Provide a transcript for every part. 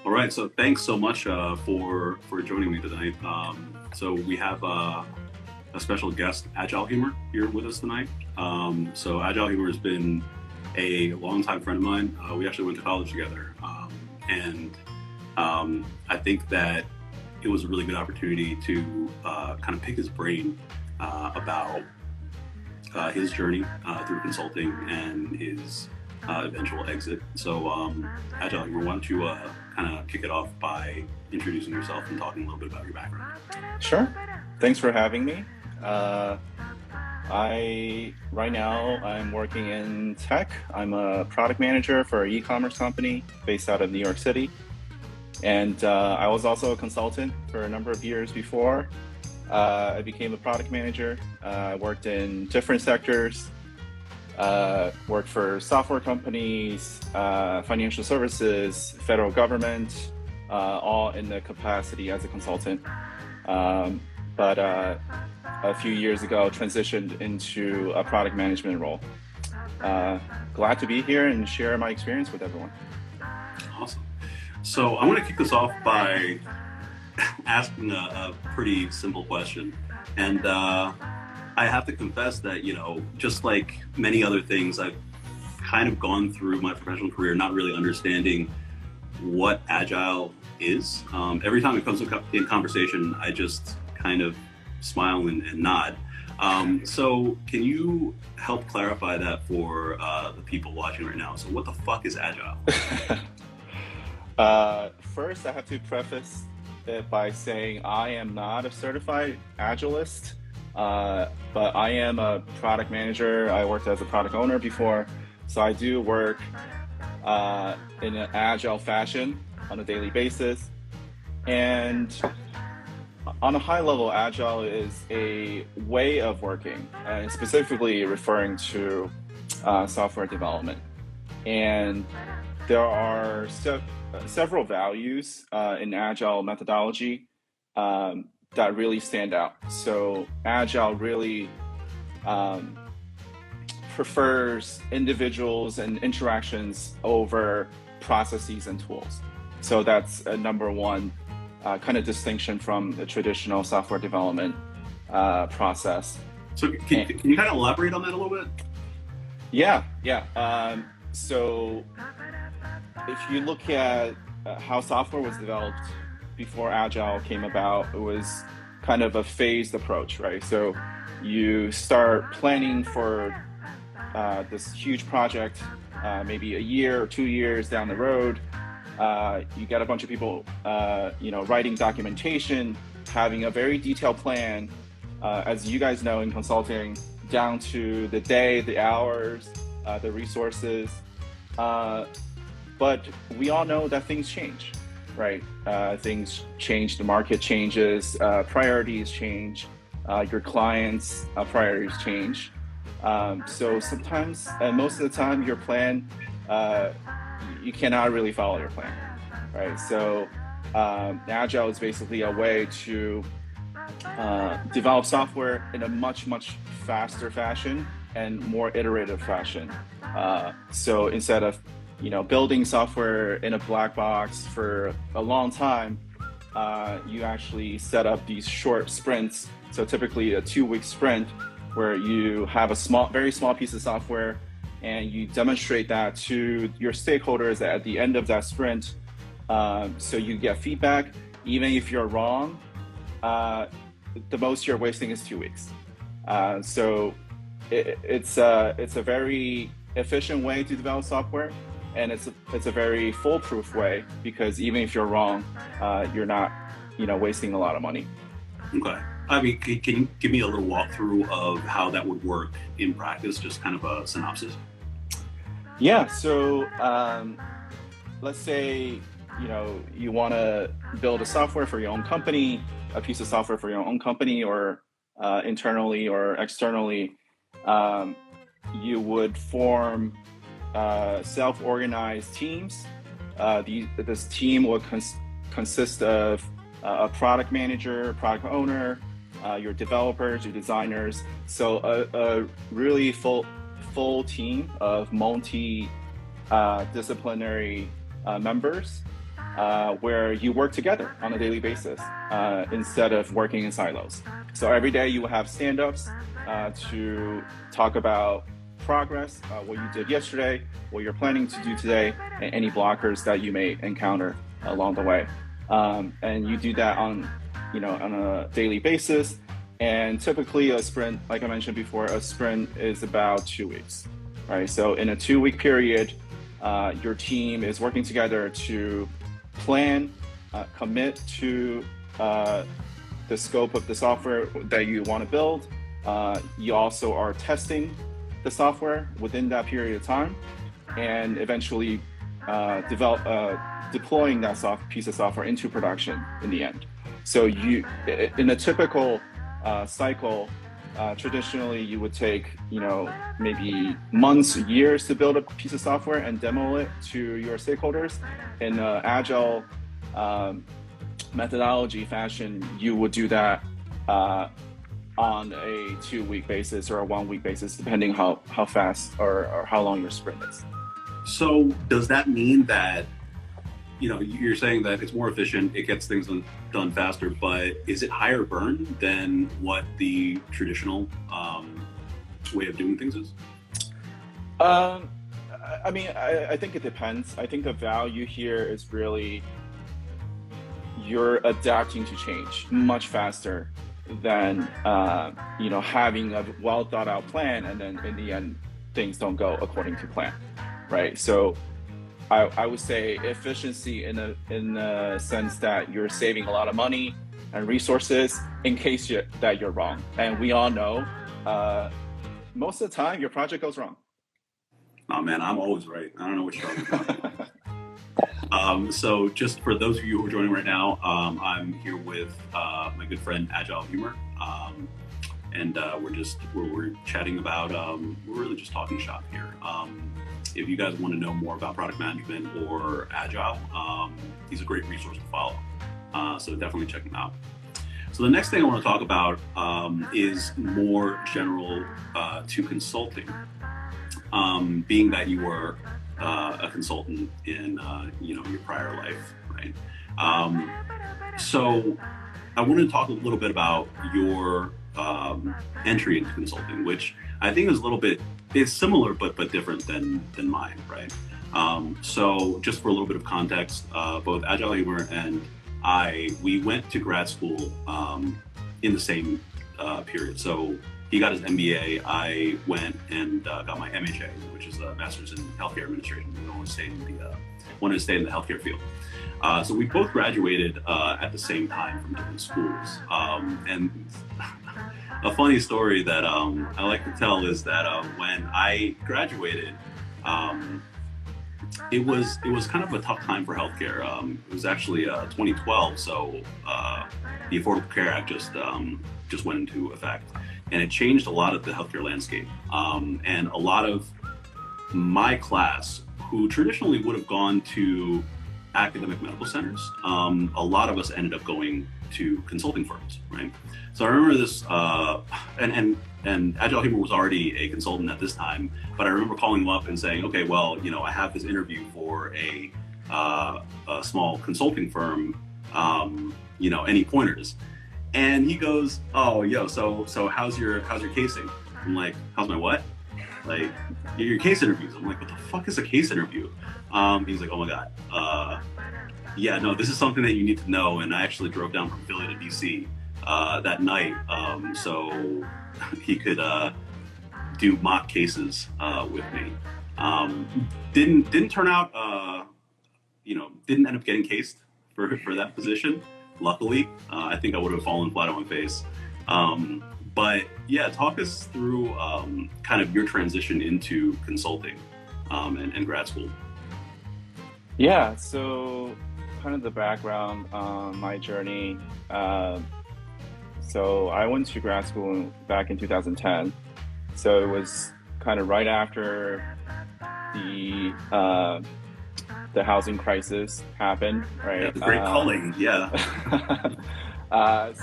All right, so thanks so much for joining me tonight. So we have a special guest, Agile Humor, here with us tonight. So Agile Humor has been a longtime friend of mine. We actually went to college together, and I think that it was a really good opportunity to kind of pick his brain about his journey through consulting and his eventual exit. So, Agile Humor, why don't you kind of kick it off by introducing yourself and talking a little bit about your background? Sure. Thanks for having me. Right now I'm working in tech. I'm a product manager for an e-commerce company based out of New York City. And I was also a consultant for a number of years before I became a product manager. I worked in different sectors, worked for software companies, financial services, federal government, all in the capacity as a consultant. But a few years ago, transitioned into a product management role. Glad to be here and share my experience with everyone. Awesome. So I want to kick this off by asking a pretty simple question. And I have to confess that, just like many other things, I've kind of gone through my professional career not really understanding what Agile is. Every time it comes in conversation, I just kind of smile and nod. So can you help clarify that for the people watching right now? So what the fuck is Agile? First, I have to preface it by saying I am not a certified Agilist, but I am a product manager. I worked as a product owner before, so I do work in an Agile fashion on a daily basis. And on a high level, Agile is a way of working, and specifically referring to software development. And there are several values in Agile methodology that really stand out. So Agile really prefers individuals and interactions over processes and tools. So that's a number one kind of distinction from the traditional software development process. So can you kind of elaborate on that a little bit? Yeah. So if you look at how software was developed before Agile came about, it was kind of a phased approach, right? So you start planning for this huge project, maybe a year or 2 years down the road. You get a bunch of people, writing documentation, having a very detailed plan, as you guys know in consulting, down to the day, the hours, the resources. But we all know that things change, right? Things change, the market changes, priorities change, your clients' priorities change. So sometimes, and most of the time, your plan, you cannot really follow your plan, right? So Agile is basically a way to develop software in a much faster fashion and more iterative fashion. So instead of building software in a black box for a long time, you actually set up these short sprints. So typically a 2-week sprint where you have a very small piece of software and you demonstrate that to your stakeholders at the end of that sprint. So you get feedback. Even if you're wrong, the most you're wasting is 2 weeks. So it's a very efficient way to develop software. And it's a very foolproof way, because even if you're wrong, you're not, wasting a lot of money. Okay. I mean, can you give me a little walkthrough of how that would work in practice? Just kind of a synopsis. Yeah. So let's say you want to build a software for your own company, a piece of software for your own company, or internally or externally. You would form self-organized teams. This team will consist of a product manager, product owner, your developers, your designers. So a really full team of multi-disciplinary members. where you work together on a daily basis instead of working in silos. So every day you will have stand-ups to talk about progress, what you did yesterday, what you're planning to do today, and any blockers that you may encounter along the way. And you do that on a daily basis. And typically a sprint, like I mentioned before, a sprint is about 2 weeks, right? So in a 2-week period, your team is working together to plan, commit to the scope of the software that you want to build. You also are testing the software within that period of time, and eventually deploying that piece of software into production in the end. So in a typical cycle, traditionally you would take maybe months, years to build a piece of software and demo it to your stakeholders. In agile methodology fashion, you would do that on a 2-week basis or a 1-week basis, depending how fast or how long your sprint is. So does that mean that, you're saying that it's more efficient, it gets things done faster, but is it higher burn than what the traditional way of doing things is? I think it depends. I think the value here is really you're adapting to change much faster than having a well thought out plan and then in the end things don't go according to plan, right? So I would say efficiency in the sense that you're saving a lot of money and resources in case that you're wrong. And we all know most of the time your project goes wrong. Oh man, I'm always right. I don't know what you're talking about. So just for those of you who are joining right now, I'm here with my good friend Agile Humor, and we're chatting about we're really just talking shop here. If you guys want to know more about product management or Agile, he's a great resource to follow. So definitely check him out. So the next thing I want to talk about is more general to consulting. Being that you were a consultant in your prior life, right? So I want to talk a little bit about your entry into consulting, which I think is a little bit similar but different than mine, right? So just for a little bit of context, both Agile Humor and we went to grad school in the same period. So he got his MBA, I went and got my MHA, which is a Master's in Healthcare Administration. We wanted to stay in the healthcare field. So we both graduated at the same time from different schools. And a funny story that I like to tell is that when I graduated, it was kind of a tough time for healthcare. It was actually 2012, so the Affordable Care Act just went into effect, and it changed a lot of the healthcare landscape. And a lot of my class, who traditionally would have gone to academic medical centers, a lot of us ended up going to consulting firms, right? So I remember this, and Agile Humor was already a consultant at this time, but I remember calling him up and saying, okay, well, I have this interview for a small consulting firm, any pointers? And he goes, oh, yo, so how's your casing? I'm like, how's my what? Like, your case interviews. I'm like, what the fuck is a case interview? He's like, oh my God. Yeah, no, this is something that you need to know. And I actually drove down from Philly to DC that night, so he could do mock cases with me. Didn't turn out, didn't end up getting cased for that position. Luckily, I think I would have fallen flat on my face. But yeah, talk us through kind of your transition into consulting and grad school. Yeah, so kind of the background on my journey. So I went to grad school back in 2010. So it was kind of right after the housing crisis happened, right? Yeah, the great culling, yeah.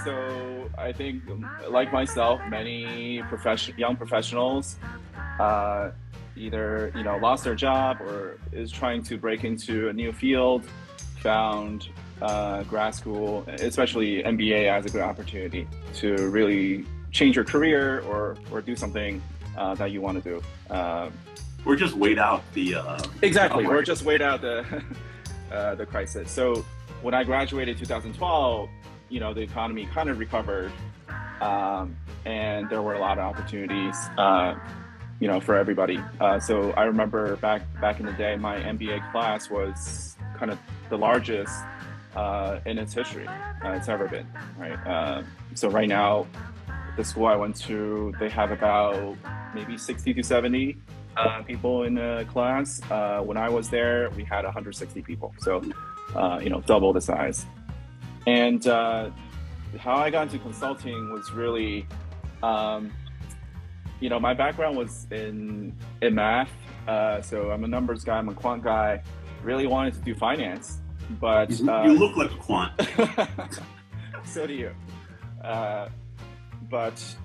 So I think, like myself, many young professionals either lost their job or is trying to break into a new field, found grad school, especially MBA, as a good opportunity to really change your career or do something that you want to do. Or just wait out the exactly, or just wait out the the crisis. So when I graduated 2012, the economy kind of recovered, and there were a lot of opportunities, for everybody. So I remember back in the day, my MBA class was kind of the largest in its history it's ever been, right? So right now, the school I went to, they have about maybe 60 to 70 people in the class. When I was there, we had 160 people. So, double the size. And how I got into consulting was really, my background was in math. So I'm a numbers guy, I'm a quant guy, really wanted to do finance, but... you look like a quant. So do you. But,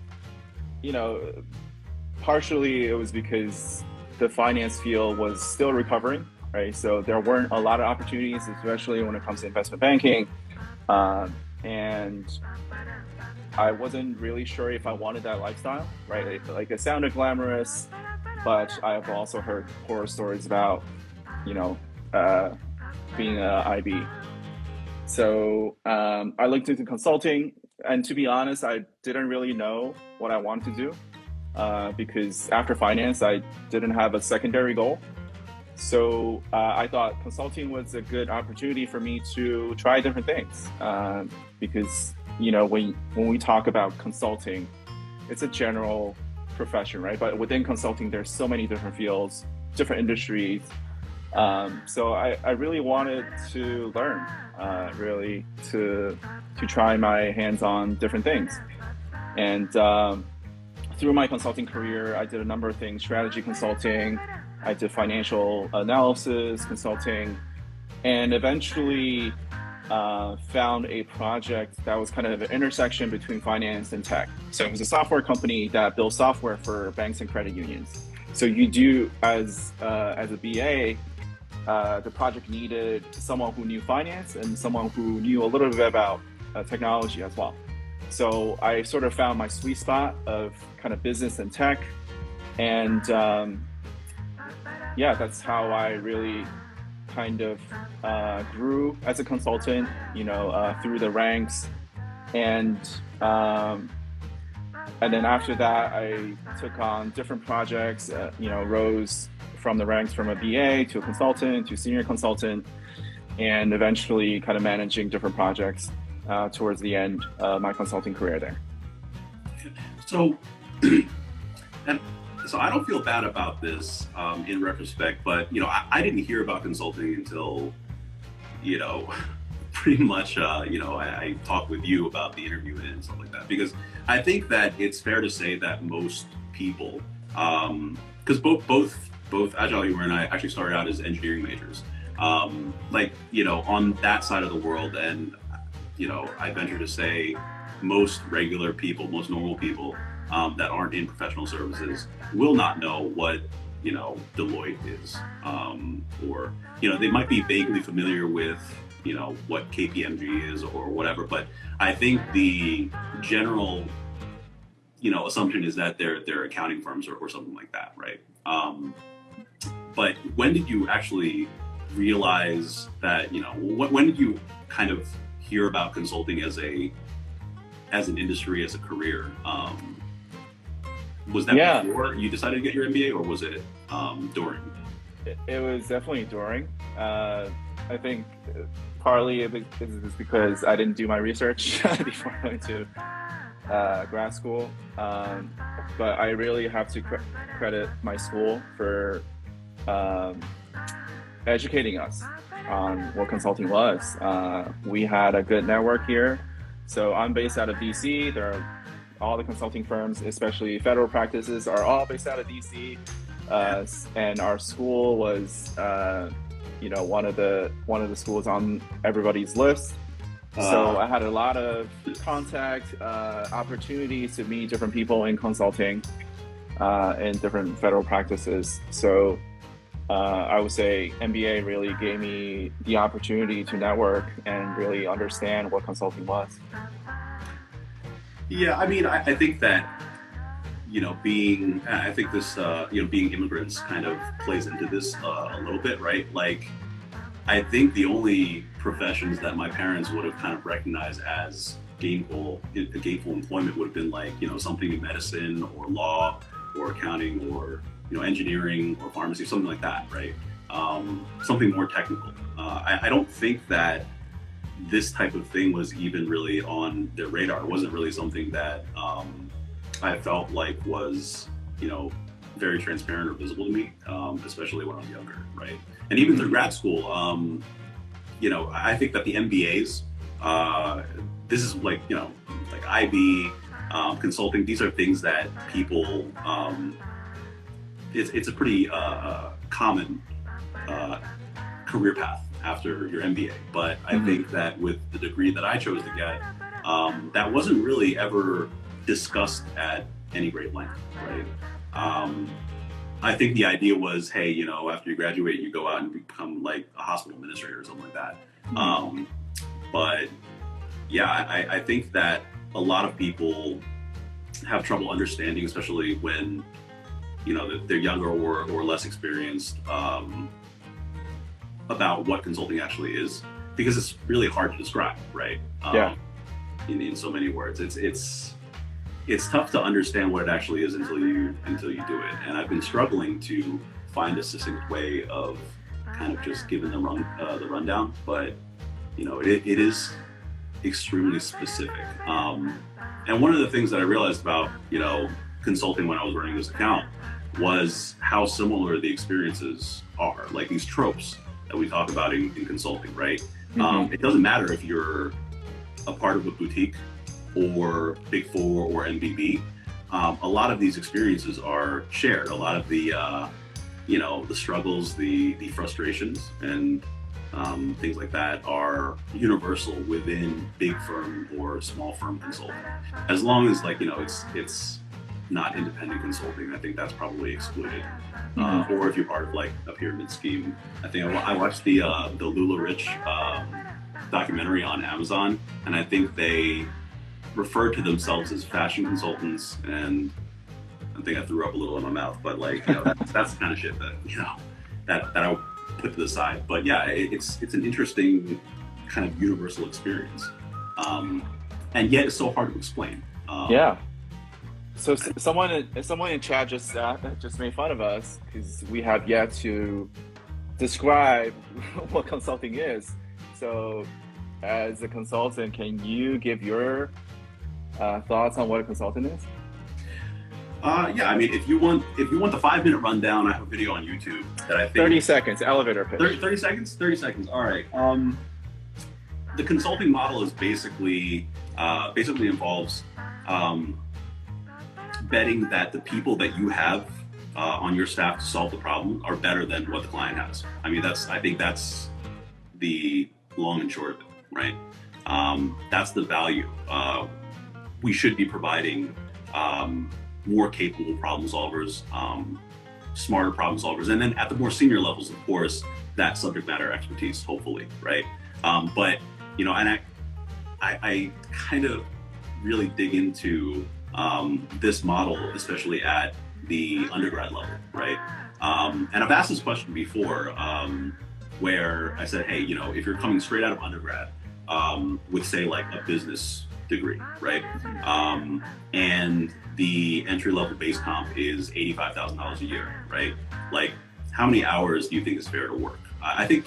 partially it was because the finance field was still recovering, right? So there weren't a lot of opportunities, especially when it comes to investment banking. And I wasn't really sure if I wanted that lifestyle, right? Like it sounded glamorous, but I've also heard horror stories about, being an IB. So I looked into consulting, and to be honest, I didn't really know what I wanted to do because after finance, I didn't have a secondary goal. So I thought consulting was a good opportunity for me to try different things because, when we talk about consulting, it's a general profession, right? But within consulting, there's so many different fields, different industries. So I really wanted to learn, really to try my hands on different things. And through my consulting career, I did a number of things: strategy consulting, I did financial analysis consulting, and eventually found a project that was kind of an intersection between finance and tech. So it was a software company that built software for banks and credit unions. So you do, as a BA, the project needed someone who knew finance and someone who knew a little bit about technology as well. So I sort of found my sweet spot of kind of business and tech, and that's how I really kind of grew as a consultant, through the ranks, and then after that, I took on different projects, rose from the ranks from a BA to a consultant to senior consultant, and eventually kind of managing different projects towards the end of my consulting career there. So, and so I don't feel bad about this in retrospect, but I didn't hear about consulting until pretty much I talked with you about the interview and stuff like that, because I think that it's fair to say that most people, because both Agile Humor and I actually started out as engineering majors, on that side of the world, and I venture to say most regular people, most normal people that aren't in professional services will not know what Deloitte is, or they might be vaguely familiar with what KPMG is or whatever, but I think the general assumption is that they're accounting firms or something like that, right? But when did you actually realize that when did you kind of hear about consulting as an industry, as a career? Was that before you decided to get your MBA, or was it during? It was definitely during. I think partly it was because I didn't do my research before going to grad school, but I really have to credit my school for educating us on what consulting was. We had a good network here. So I'm based out of DC. There are all the consulting firms, especially federal practices, are all based out of DC. And our school was, one of the schools on everybody's list. So I had a lot of contact opportunities to meet different people in consulting in different federal practices. So I would say MBA really gave me the opportunity to network and really understand what consulting was. Yeah, I mean, I think that, I think this, being immigrants kind of plays into this a little bit, right? Like, I think the only professions that my parents would have kind of recognized as gainful employment would have been like, something in medicine or law or accounting or, engineering or pharmacy, something like that, right? Something more technical. I don't think that this type of thing was even really on their radar. It wasn't really something that I felt like was, very transparent or visible to me, especially when I was younger, right? And even through grad school, I think that the MBAs, this is like, like IB, consulting, these are things that people, it's a pretty common career path after your MBA. But I think that with the degree that I chose to get, that wasn't really ever discussed at any great length, right? I think the idea was, hey, after you graduate, you go out and become like a hospital administrator or something like that. But yeah, I think that a lot of people have trouble understanding, especially when, they're younger or less experienced, about what consulting actually is, because it's really hard to describe, right? In so many words, it's tough to understand what it actually is until you do it. And I've been struggling to find a succinct way of kind of just giving the rundown, but it is extremely specific. And one of the things that I realized about consulting when I was running this account was how similar the experiences are, like these tropes that we talk about in consulting, right? It doesn't matter if you're a part of a boutique or Big Four or MBB. A lot of these experiences are shared. A lot of the, the struggles, the frustrations, and things like that are universal within big firm or small firm consulting. As long as it's not independent consulting, I think that's probably excluded. Or if you're part of like a pyramid scheme. I think I watched the Lula Rich documentary on Amazon, and I think they refer to themselves as fashion consultants, and I think I threw up a little in my mouth, but that's the kind of shit that that I would put to the side. But yeah, it's an interesting kind of universal experience, and yet it's so hard to explain. So someone in chat just made fun of us because we have yet to describe what consulting is. So as a consultant, can you give your thoughts on what a consultant is? Yeah, I mean, if you want the 5-minute rundown, I have a video on YouTube that I think 30 seconds, elevator pitch. 30 seconds. 30 seconds. All right. The consulting model is basically involves betting that the people that you have on your staff to solve the problem are better than what the client has. I mean, I think that's the long and short of it, right? That's the value. We should be providing more capable problem solvers, smarter problem solvers, and then at the more senior levels, of course, that subject matter expertise, hopefully, right? But and I kind of really dig into this model, especially at the undergrad level, right? And I've asked this question before, where I said, hey, if you're coming straight out of undergrad with, say, like a business degree, right? And the entry-level base comp is $85,000 a year, right? Like, how many hours do you think is fair to work? I think,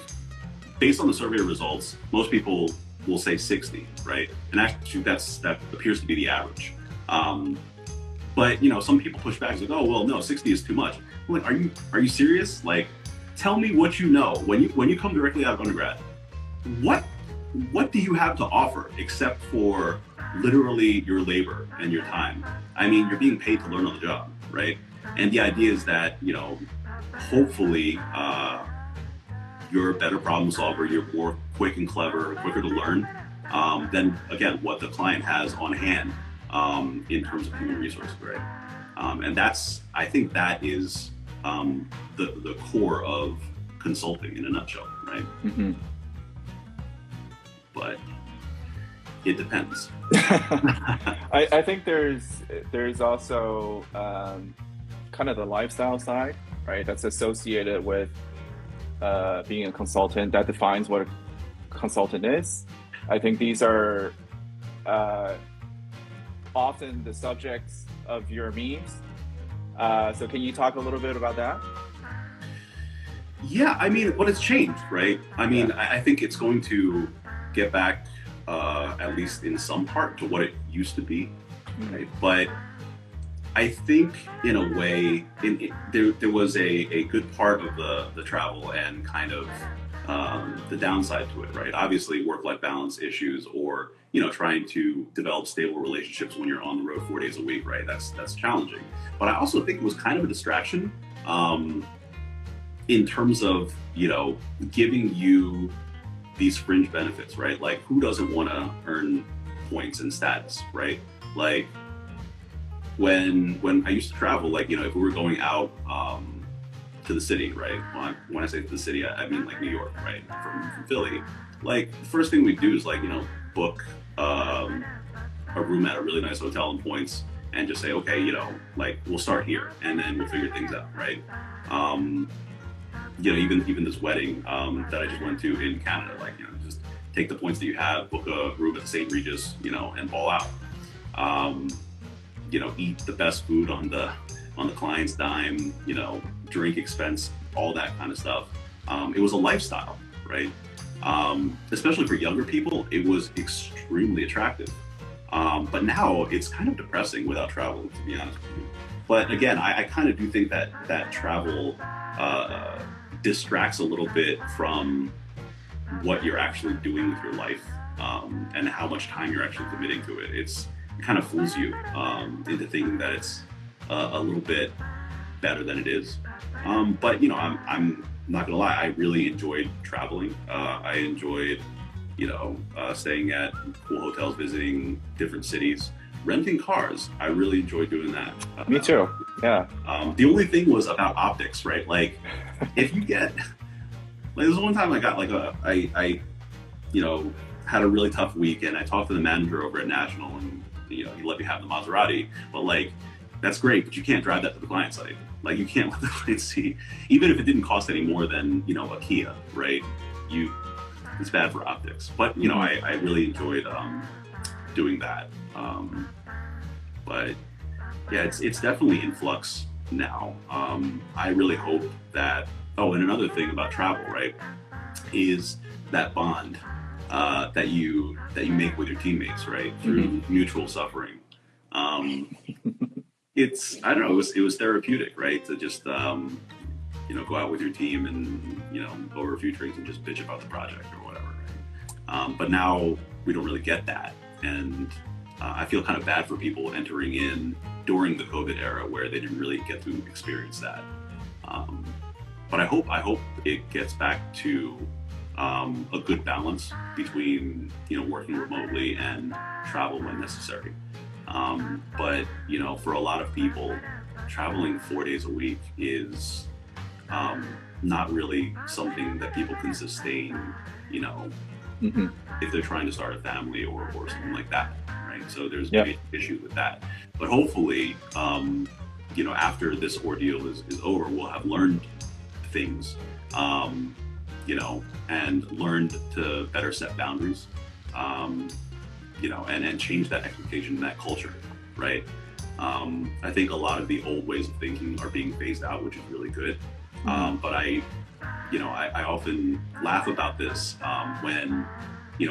based on the survey results, most people will say 60, right? And actually, that appears to be the average. But some people push back, like, oh well, no, 60 is too much. I'm like, are you serious? Like, tell me what you know when you come directly out of undergrad. What do you have to offer except for literally your labor and your time? I mean, you're being paid to learn on the job, right? And the idea is that hopefully you're a better problem solver, you're more quick and clever, quicker to learn than, again, what the client has on hand in terms of human resources, right? And I think that is the core of consulting in a nutshell, right? Mm-hmm. But it depends. I think there's also kind of the lifestyle side, right? That's associated with being a consultant that defines what a consultant is. I think these are often the subjects of your memes. So can you talk a little bit about that? Yeah, I mean, but it's changed, right? I mean, I think it's going to get back, at least in some part, to what it used to be, right? But I think, in a way, there was a good part of the travel and kind of the downside to it, right? Obviously, work-life balance issues, or trying to develop stable relationships when you're on the road 4 days a week, right? That's challenging. But I also think it was kind of a distraction. In terms of, giving you these fringe benefits, right? Like, who doesn't want to earn points and status, right? Like, when I used to travel, like, if we were going out to the city, right? When I say to the city, I mean like New York, right? From Philly. Like, the first thing we do is, like, book a room at a really nice hotel in points and just say, okay, like, we'll start here and then we'll figure things out, right? Even this wedding that I just went to in Canada, like, just take the points that you have, book a room at the St. Regis, and ball out. Eat the best food on the client's dime, drink expense, all that kind of stuff. It was a lifestyle, right? Especially for younger people, it was extremely attractive. But now it's kind of depressing without travel, to be honest with you. But again, I kind of do think that travel distracts a little bit from what you're actually doing with your life, and how much time you're actually committing to it. It kind of fools you into thinking that it's a little bit better than it is. But I'm not gonna lie, I really enjoyed traveling. I enjoyed staying at cool hotels, visiting different cities, renting cars. I really enjoyed doing that. Me too. Yeah. The only thing was about optics, right? Like, if you get, like, there's one time I got like I had a really tough week, and I talked to the manager over at National, and he let me have the Maserati, but like, that's great, but you can't drive that to the client site. Like, you can't let the client see, even if it didn't cost any more than a Kia, right? It's bad for optics. But I really enjoyed doing that. But yeah, it's definitely in flux now. I really hope that. Oh, and another thing about travel, right, is that bond that you make with your teammates, right, through mutual suffering. It's, I don't know, it was therapeutic, right, to just go out with your team and over a few drinks and just bitch about the project or whatever. Right? But now we don't really get that, and I feel kind of bad for people entering in during the COVID era where they didn't really get to experience that. But I hope it gets back to a good balance between working remotely and travel when necessary. But for a lot of people, traveling 4 days a week is not really something that people can sustain, if they're trying to start a family or something like that, right? So there's big issues with that. But hopefully, after this ordeal is over, we'll have learned things, and learned to better set boundaries, and change that expectation and that culture, right? I think a lot of the old ways of thinking are being phased out, which is really good. But I often laugh about this when,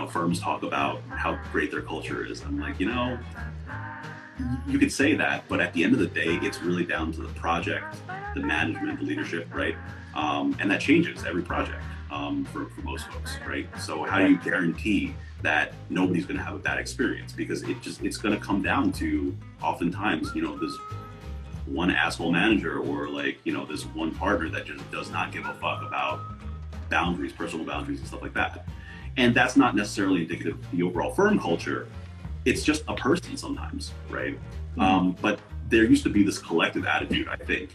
firms talk about how great their culture is. I'm like, you could say that, but at the end of the day, it's really down to the project, the management, the leadership, right? And that changes every project for most folks, right? So how do you guarantee that nobody's going to have a bad experience? Because it's going to come down to, oftentimes, this one asshole manager, or this one partner that just does not give a fuck about boundaries, personal boundaries and stuff like that. And that's not necessarily indicative of the overall firm culture. It's just a person sometimes, right? But there used to be this collective attitude, I think,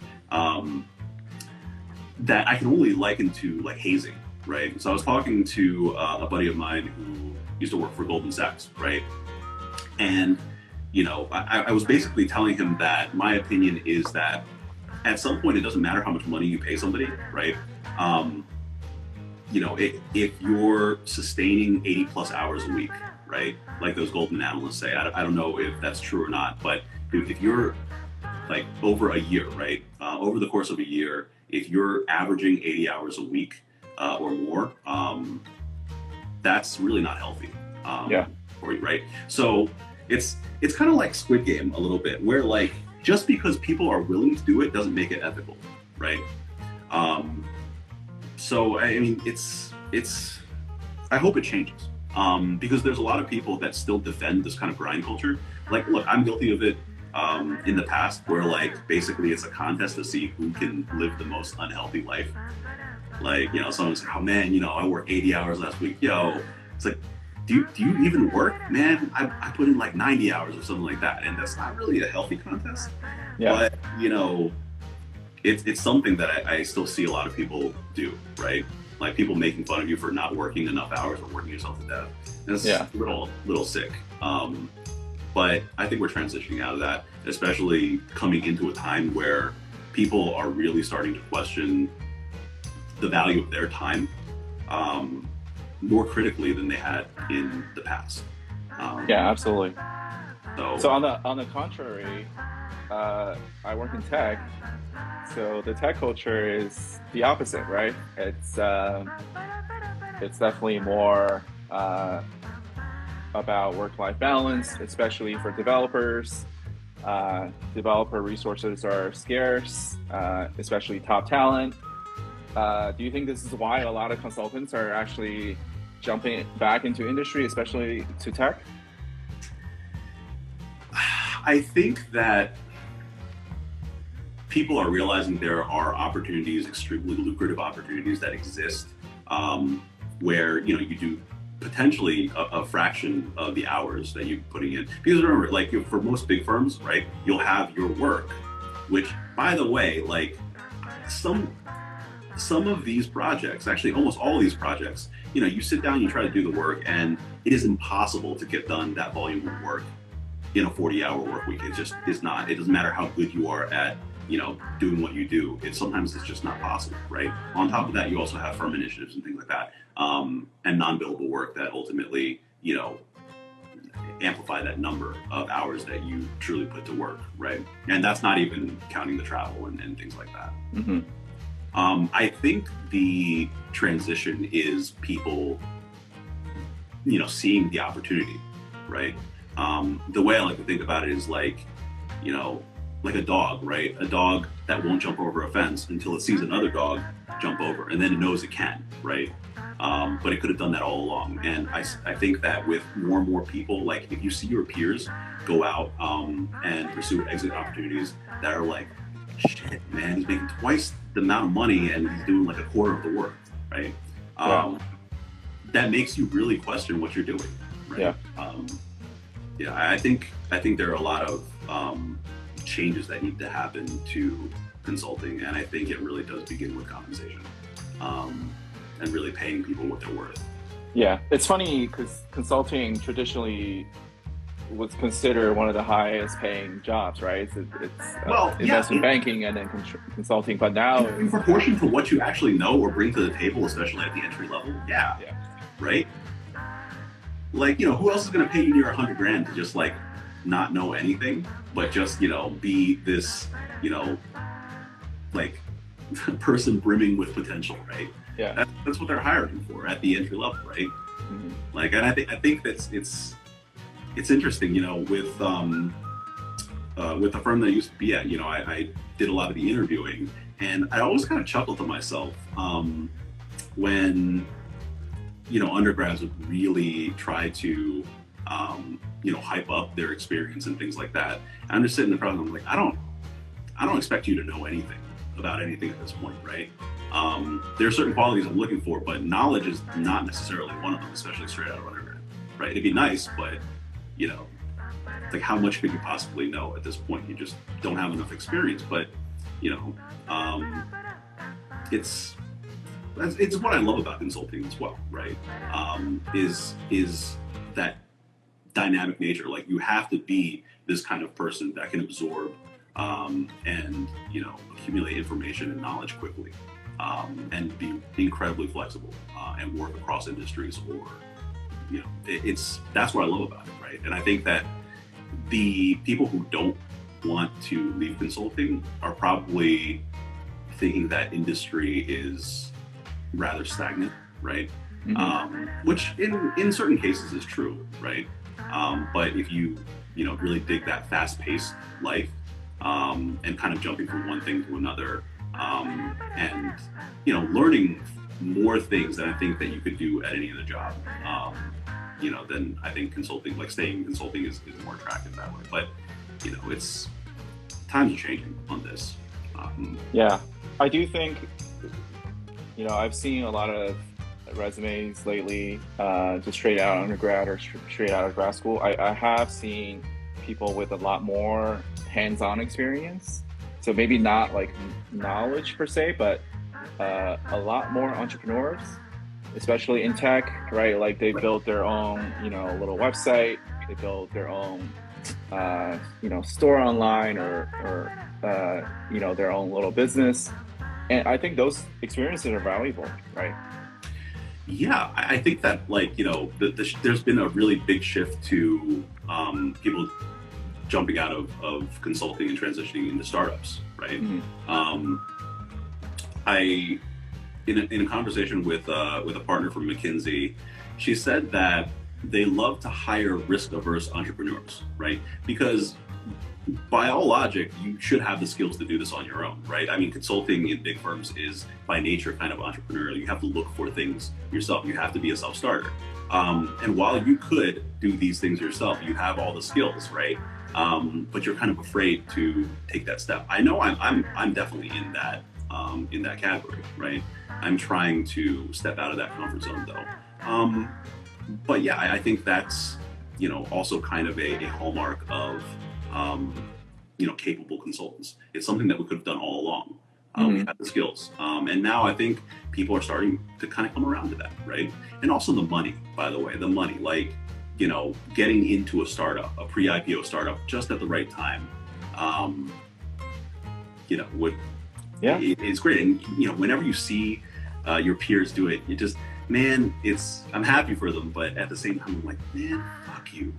that I can only liken to like hazing, right? So I was talking to a buddy of mine who used to work for Goldman Sachs, right? And I was basically telling him that my opinion is that at some point it doesn't matter how much money you pay somebody, right? If you're sustaining 80 plus hours a week, right? Like those Goldman analysts say, I don't know if that's true or not, but if you're like over a year, right? Over the course of a year, if you're averaging 80 hours a week or more, that's really not healthy for you, right? So it's kind of like Squid Game a little bit, where like just because people are willing to do it doesn't make it ethical, right? So I mean, it's I hope it changes because there's a lot of people that still defend this kind of grind culture. Like, look, I'm guilty of it in the past, where like basically it's a contest to see who can live the most unhealthy life. Like, someone's like, oh man, I worked 80 hours last week. Yo, it's like, do you even work, man? I put in like 90 hours or something like that, and that's not really a healthy contest. Yeah. But it's something that I still see a lot of people do, right? Like people making fun of you for not working enough hours or working yourself to death. And it's a little sick. But I think we're transitioning out of that, especially coming into a time where people are really starting to question the value of their time more critically than they had in the past. Yeah, absolutely. So on the contrary, I work in tech. So the tech culture is the opposite, right? It's definitely more about work-life balance, especially for developers. Developer resources are scarce, especially top talent. Do you think this is why a lot of consultants are actually jumping back into industry, especially to tech? I think that people are realizing there are opportunities, extremely lucrative opportunities that exist, where you do potentially a fraction of the hours that you're putting in. Because remember, like for most big firms, right, you'll have your work, which, by the way, like some of these projects, actually almost all of these projects, you sit down, you try to do the work, and it is impossible to get done that volume of work in a 40-hour work week. It just is not. It doesn't matter how good you are at doing what you do. Sometimes it's just not possible, right? On top of that, you also have firm initiatives and things like that, and non-billable work that ultimately, amplify that number of hours that you truly put to work, right? And that's not even counting the travel and things like that. Mm-hmm. I think the transition is people, seeing the opportunity, right? The way I like to think about it is like a dog, right? A dog that won't jump over a fence until it sees another dog jump over, and then it knows it can, right? But it could have done that all along. And I think that with more and more people, like if you see your peers go out and pursue exit opportunities that are like, shit, man, he's making twice the amount of money and he's doing like a quarter of the work, right? That makes you really question what you're doing, right? I think there are a lot of changes that need to happen to consulting, and I think it really does begin with compensation and really paying people what they're worth. Yeah, it's funny because consulting traditionally was considered one of the highest paying jobs, right? It's investment banking and then consulting, but now in proportion to what you actually know or bring to the table, especially at the entry level, right? Like, who else is going to pay you near $100,000 to just like not know anything, but just, be this, like person brimming with potential, right? Yeah. That's what they're hiring for at the entry level, right? Mm-hmm. Like, and I think that's, it's interesting, with the firm that I used to be at, I did a lot of the interviewing, and I always kind of chuckle to myself when, undergrads would really try to, hype up their experience and things like that. And I'm just sitting in the front, and I'm like, I don't expect you to know anything about anything at this point, right? There are certain qualities I'm looking for, but knowledge is not necessarily one of them, especially straight out of undergrad, right? It'd be nice, but like how much could you possibly know at this point? You just don't have enough experience. But it's it's what I love about consulting as well, right? Is that dynamic nature. Like you have to be this kind of person that can absorb and accumulate information and knowledge quickly, and be incredibly flexible and work across industries. Or it's that's what I love about it, right? And I think that the people who don't want to leave consulting are probably thinking that industry is rather stagnant, right? Which in certain cases is true, right? But if you really dig that fast-paced life, and kind of jumping from one thing to another, and learning more things than I think that you could do at any other job, then I think consulting, like staying in consulting, is more attractive that way. But it's times are changing on this. Yeah, I do think I've seen a lot of resumes lately, just straight out of undergrad or straight out of grad school. I have seen people with a lot more hands-on experience, so maybe not like knowledge per se, but a lot more entrepreneurs, especially in tech, right? Like they built their own little website, they built their own store online, or their own little business. And I think those experiences are valuable, right? Yeah, I think that there's been a really big shift to people jumping out of consulting and transitioning into startups, right? I in a conversation with a partner from McKinsey, she said that they love to hire risk-averse entrepreneurs, right? Because by all logic, you should have the skills to do this on your own, right? I mean, consulting in big firms is by nature kind of entrepreneurial. You have to look for things yourself. You have to be a self-starter. And while you could do these things yourself, you have all the skills, right? But you're kind of afraid to take that step. I know I'm definitely in that category, right? I'm trying to step out of that comfort zone though. But yeah, I think that's also kind of a hallmark of capable consultants. It's something that we could have done all along. We had the skills, and now I think people are starting to kind of come around to that, right? And also the money, by the way, like getting into a startup, a pre-IPO startup, just at the right time, it's great. And whenever you see your peers do it, you just, man, I'm happy for them, but at the same time, I'm like, man, fuck you.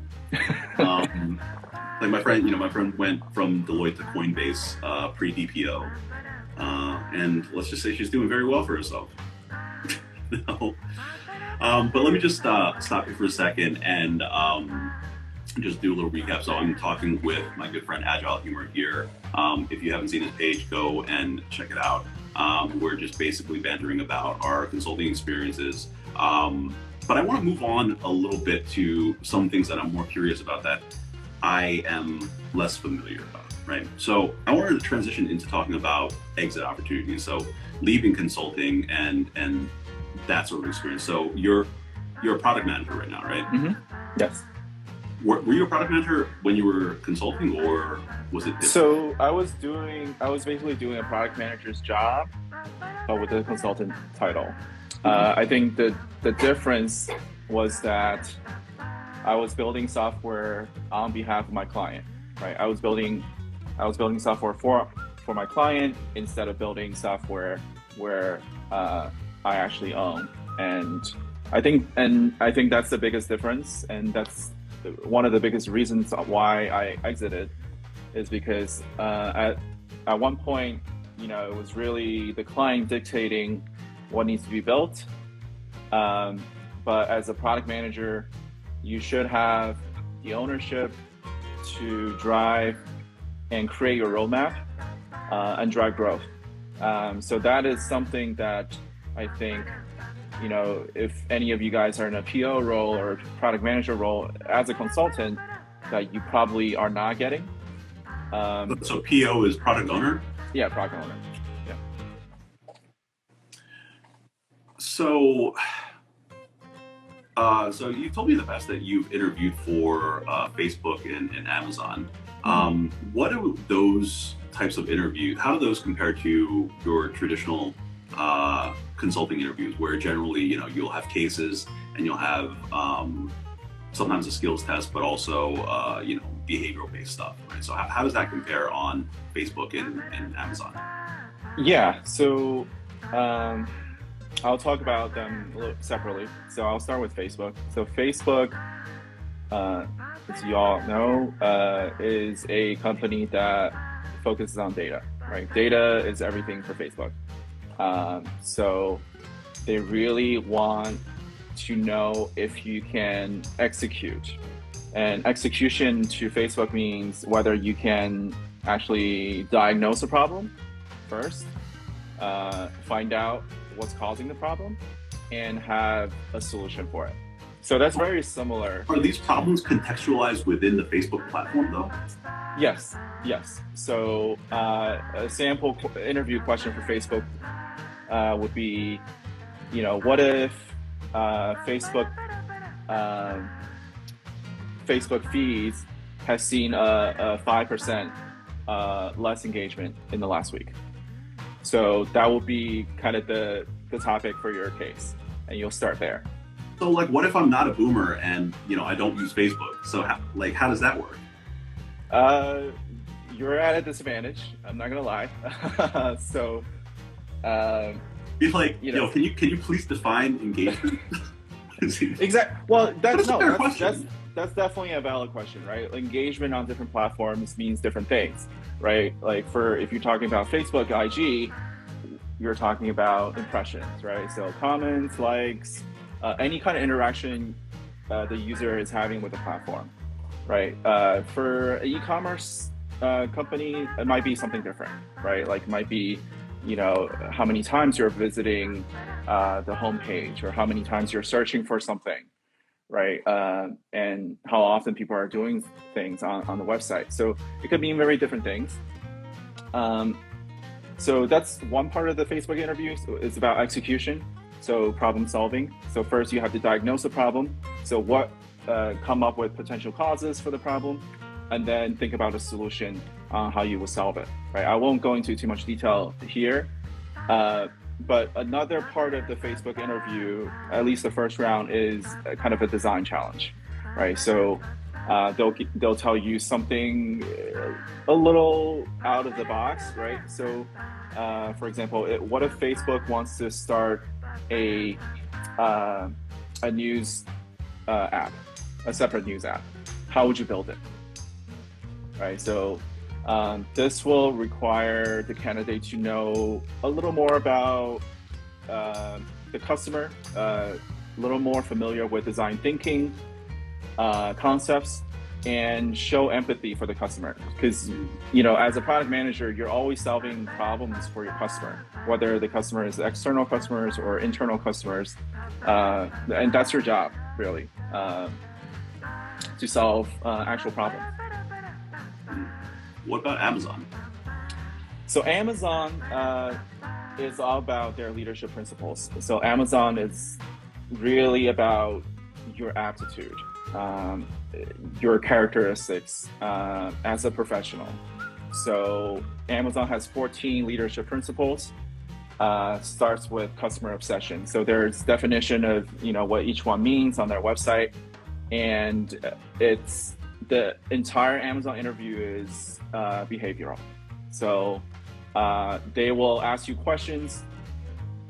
Like my friend went from Deloitte to Coinbase pre-DPO, and let's just say she's doing very well for herself. But let me just stop you for a second and just do a little recap. So I'm talking with my good friend Agile Humor here. If you haven't seen his page, go and check it out. We're just basically bantering about our consulting experiences. But I want to move on a little bit to some things that I'm more curious about that I am less familiar about, right? So I wanted to transition into talking about exit opportunities. So leaving consulting and that sort of experience. So you're a product manager right now, right? Yes. Were you a product manager when you were consulting, or was it different? So I was basically doing a product manager's job, but with a consultant title. I think the difference was that I was building software on behalf of my client, right? I was building software for my client instead of building software where I actually own. And I think that's the biggest difference, and that's one of the biggest reasons why I exited, is because at one point, it was really the client dictating what needs to be built. But as a product manager, you should have the ownership to drive and create your roadmap and drive growth. So that is something that I think, if any of you guys are in a PO role or product manager role as a consultant, that you probably are not getting. So PO is product owner? Yeah, product owner. Yeah. So you told me in the past that you've interviewed for Facebook and Amazon. What are those types of interviews? How do those compare to your traditional consulting interviews, where generally, you'll have cases and you'll have sometimes a skills test, but also, behavioral based stuff, right? So how does that compare on Facebook and Amazon? Yeah, so I'll talk about them a little separately. So I'll start with Facebook. So Facebook, as you all know, is a company that focuses on data, right? Data is everything for Facebook. So they really want to know if you can execute. And execution to Facebook means whether you can actually diagnose a problem first, find out what's causing the problem, and have a solution for it. So that's very similar. Are these problems contextualized within the Facebook platform, though? Yes. So a sample interview question for Facebook would be, what if Facebook feeds has seen a 5% less engagement in the last week? So that will be kind of the topic for your case, and you'll start there. So, what if I'm not a boomer and I don't use Facebook? So, how does that work? You're at a disadvantage. I'm not gonna lie. So, be like, can you please define engagement? Exactly. Well, that's definitely a valid question, right? Engagement on different platforms means different things, right? Like if you're talking about Facebook, IG, you're talking about impressions, right? So comments, likes, any kind of interaction the user is having with the platform, right? For an e-commerce company, it might be something different, right? Like it might be, how many times you're visiting the homepage, or how many times you're searching for something, right? And how often people are doing things on the website. So it could mean very different things. So that's one part of the Facebook interview. So it's about execution, so problem solving. So first you have to diagnose the problem. So come up with potential causes for the problem, and then think about a solution on how you will solve it, right? I won't go into too much detail here, but another part of the Facebook interview, at least the first round, is kind of a design challenge, right? So they'll tell you something a little out of the box, right? So for example, what if Facebook wants to start a news app, a separate news app? How would you build it, right? So this will require the candidate to know a little more about the customer, a little more familiar with design thinking concepts, and show empathy for the customer. Because, as a product manager, you're always solving problems for your customer, whether the customer is external customers or internal customers. And that's your job, really, to solve actual problems. What about Amazon? So Amazon is all about their leadership principles. So Amazon is really about your aptitude, your characteristics as a professional. So Amazon has 14 leadership principles. Starts with customer obsession. So there's definition of what each one means on their website, and it's the entire Amazon interview is behavioral. So they will ask you questions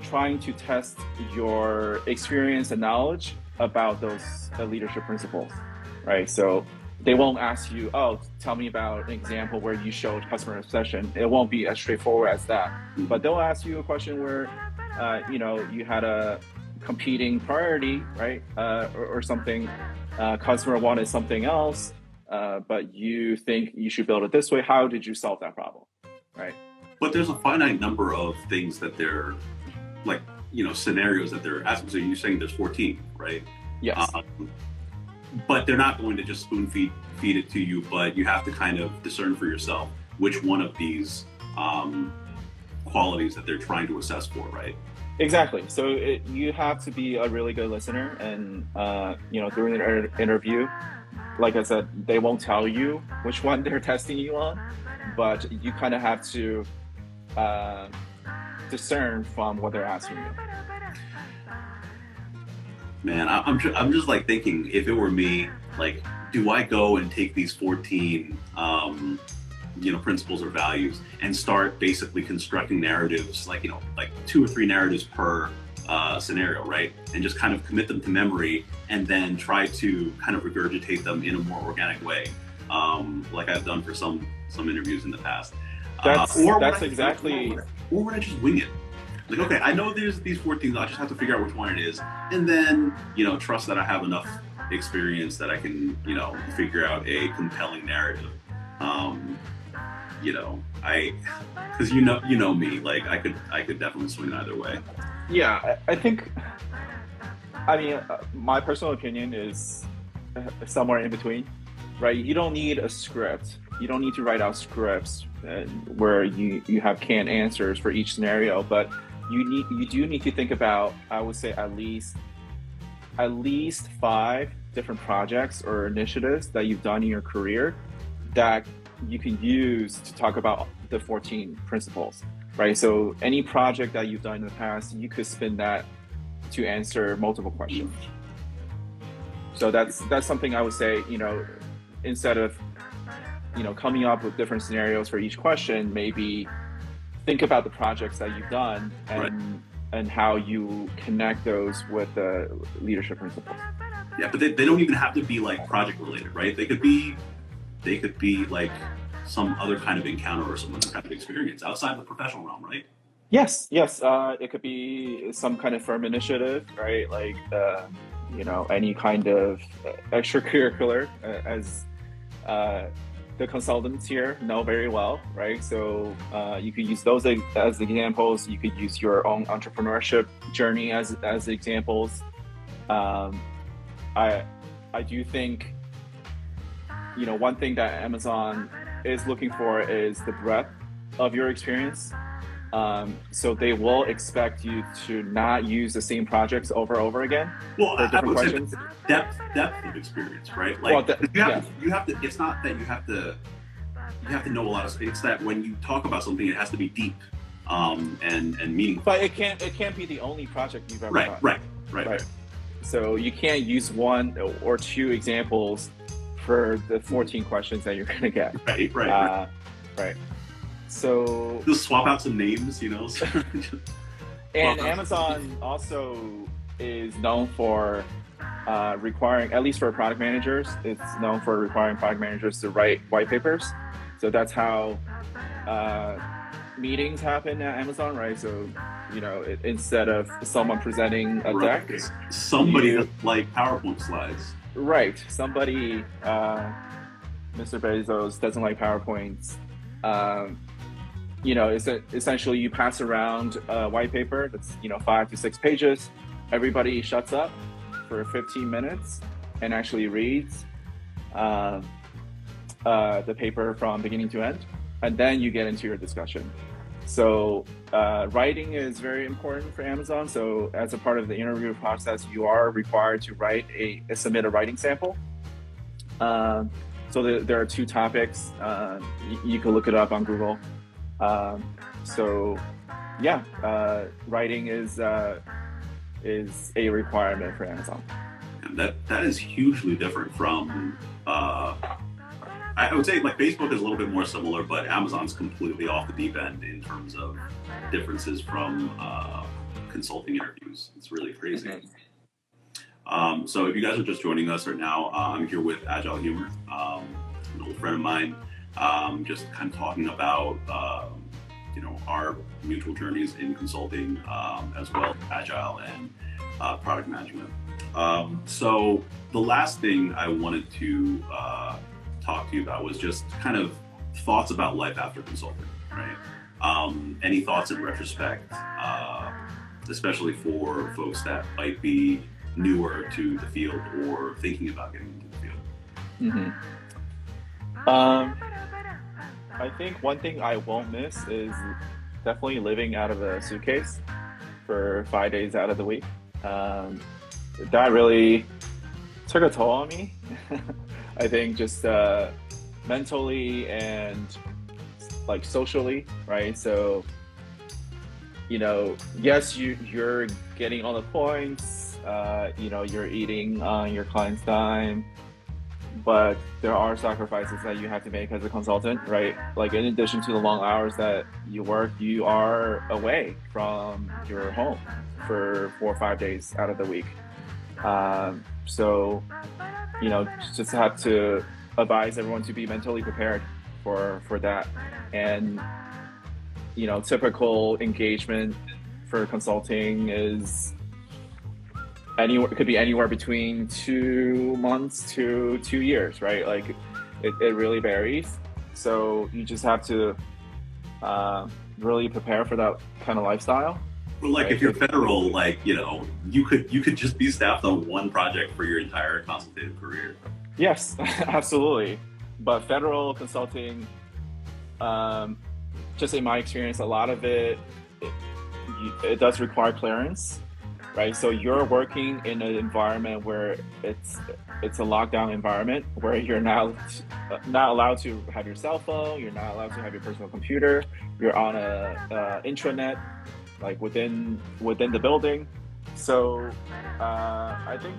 trying to test your experience and knowledge about those leadership principles, right? So they won't ask you, tell me about an example where you showed customer obsession. It won't be as straightforward as that. But they'll ask you a question where, you had a competing priority, right? Or something, customer wanted something else, but you think you should build it this way. How did you solve that problem, right? But there's a finite number of things that they're scenarios that they're asking. So you're saying there's 14, right? Yes. But they're not going to just spoon feed it to you, but you have to kind of discern for yourself which one of these qualities that they're trying to assess for, right? Exactly. So you have to be a really good listener, and during the interview, like I said, they won't tell you which one they're testing you on, but you kind of have to discern from what they're asking you. Man, I'm just like thinking, if it were me, like, do I go and take these 14 principles or values and start basically constructing narratives, like, like 2 or 3 narratives per scenario, right? And just kind of commit them to memory and then try to kind of regurgitate them in a more organic way, like I've done for some interviews in the past. That's exactly. Or would I just wing it? Like, okay, I know there's these 14, I just have to figure out which one it is. And then, trust that I have enough experience that I can, figure out a compelling narrative. Because you know me, like I could definitely swing either way. Yeah, I mean, my personal opinion is somewhere in between, right? You don't need a script. You don't need to write out scripts where you have canned answers for each scenario, but you do need to think about, I would say, at least 5 different projects or initiatives that you've done in your career that you can use to talk about the 14 principles, right? So any project that you've done in the past, you could spin that to answer multiple questions. So that's something I would say, instead of coming up with different scenarios for each question, maybe think about the projects that you've done and how you connect those with the leadership principles. Yeah, but they don't even have to be like project related, right? They could be like some other kind of encounter or some other kind of experience outside the professional realm, right? Yes. It could be some kind of firm initiative, right? Like, any kind of extracurricular, as the consultants here know very well, right? So you could use those as examples. You could use your own entrepreneurship journey as examples. I do think, one thing that Amazon is looking for is the breadth of your experience. So they will expect you to not use the same projects over and over again for different questions. Depth of experience, right? Like, you have to. It's not that you have to know a lot of. It's that when you talk about something, it has to be deep, and meaningful. But it can't be the only project you've ever done. Right. So you can't use 1 or 2 examples for the 14 questions that you're going to get. Right. So just swap out some names, And Amazon also is known for requiring, at least for product managers, it's known for requiring product managers to write white papers. So that's how meetings happen at Amazon, right? So, instead of someone presenting a deck, somebody like PowerPoint slides. Right. Somebody, Mr. Bezos doesn't like PowerPoints. It's essentially you pass around a white paper that's 5 to 6 pages. Everybody shuts up for 15 minutes and actually reads the paper from beginning to end, and then you get into your discussion. So writing is very important for Amazon. So as a part of the interview process, you are required to submit a writing sample. So there are 2 topics. You can look it up on Google. Writing is a requirement for Amazon. And that is hugely different from. I would say like Facebook is a little bit more similar, but Amazon's completely off the deep end in terms of differences from consulting interviews. It's really crazy. Mm-hmm. So if you guys are just joining us right now, I'm here with Agile Humor, an old friend of mine, just kind of talking about our mutual journeys in consulting, as well as Agile and product management. So the last thing I wanted to talk to you about was just kind of thoughts about life after consulting, right? Any thoughts in retrospect, especially for folks that might be newer to the field or thinking about getting into the field? Mm-hmm. I think one thing I won't miss is definitely living out of a suitcase for 5 days out of the week. That really took a toll on me. I think just mentally and like socially, right? So yes, you're getting all the points, you're eating on your client's dime, but there are sacrifices that you have to make as a consultant, right? Like in addition to the long hours that you work, you are away from your home for 4 or 5 days out of the week. So, just have to advise everyone to be mentally prepared for that. And, typical engagement for consulting is it could be anywhere between 2 months to 2 years, right? Like it really varies. So you just have to really prepare for that kind of lifestyle. Well, like Right? if you're federal, like you could just be staffed on one project for your entire consultative career. Yes, absolutely. But federal consulting, just in my experience, a lot of it does require clearance, right? So you're working in an environment where it's a lockdown environment where you're not allowed to have your cell phone, you're not allowed to have your personal computer, you're on a intranet, like within the building. So I think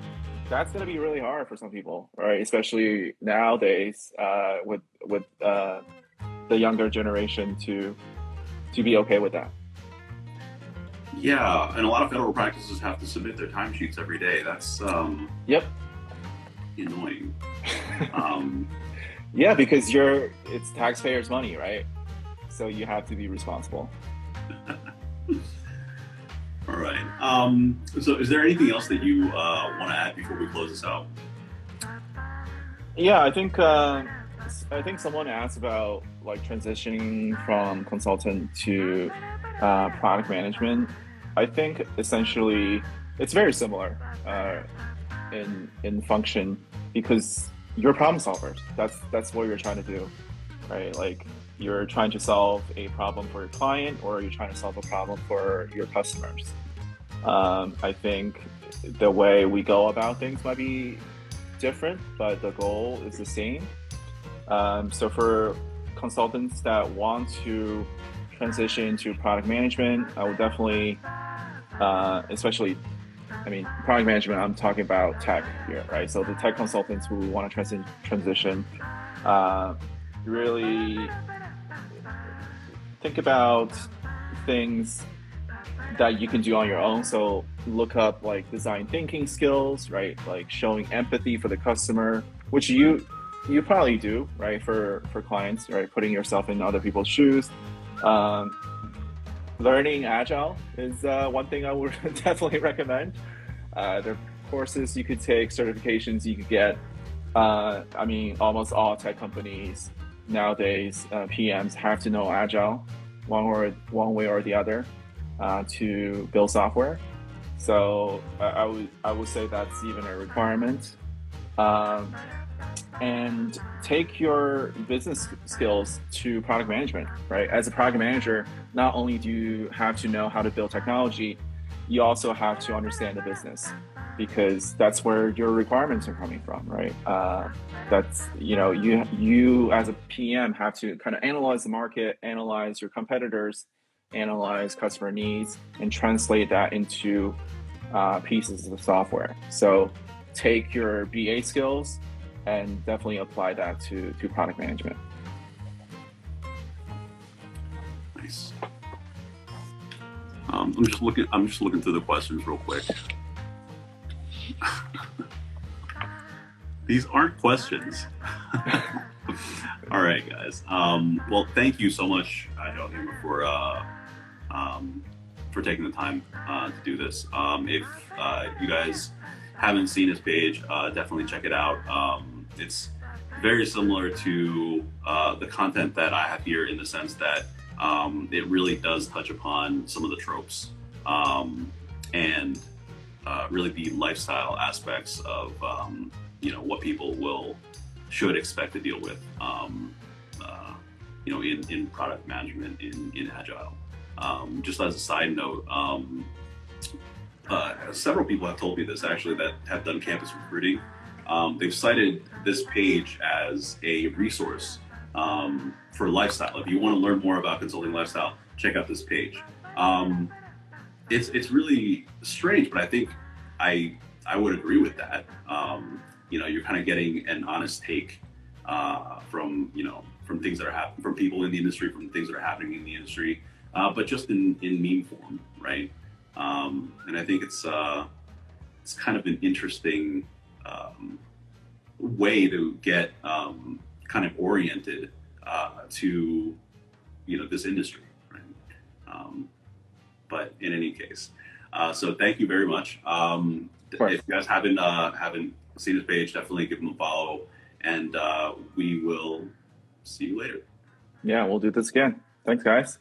that's going to be really hard for some people, right? Especially nowadays with the younger generation to be okay with that. Yeah, and a lot of federal practices have to submit their timesheets every day. That's Yep. annoying. Yeah, because it's taxpayers' money, right? So you have to be responsible. All right. So is there anything else that you want to add before we close this out? Yeah, I think someone asked about like transitioning from consultant to product management. I think essentially it's very similar in function because you're problem solvers. That's what you're trying to do, right? Like you're trying to solve a problem for your client or you're trying to solve a problem for your customers. I think the way we go about things might be different, but the goal is the same. So for consultants that want to transition to product management, I would definitely, especially, product management, I'm talking about tech here, right? So the tech consultants who want to transition, really think about things that you can do on your own. So look up like design thinking skills, right? Like showing empathy for the customer, which you probably do, right? For clients, right? Putting yourself in other people's shoes. Learning Agile is one thing I would definitely recommend. There are courses you could take, certifications you could get. Almost all tech companies nowadays, PMs have to know Agile one way or the other to build software. So I would say that's even a requirement. And take your business skills to product management, right? As a product manager, not only do you have to know how to build technology, you also have to understand the business because that's where your requirements are coming from, right? That's, you as a PM have to kind of analyze the market, analyze your competitors, analyze customer needs, and translate that into pieces of software. So take your BA skills and definitely apply that to product management. Nice. I'm just looking through the questions real quick. These aren't questions. All right, guys. Well, thank you so much, Agile Humor, for taking the time to do this. If you guys haven't seen his page, definitely check it out. It's very similar to the content that I have here in the sense that it really does touch upon some of the tropes and really the lifestyle aspects of what people should expect to deal with in product management in Agile. Just as a side note, several people have told me this actually that have done campus recruiting. They've cited this page as a resource for lifestyle. If you want to learn more about consulting lifestyle, check out this page. it's really strange, but I think I would agree with that. You're kind of getting an honest take from from things that are happening from people in the industry, from things that are happening in the industry, but just in meme form, right? And I think it's kind of an interesting way to get kind of oriented to this industry, right? Um, but in any case, so thank you very much. Of course. If you guys haven't seen his page, definitely give him a follow, and we will see you later. Yeah, we'll do this again. Thanks, guys.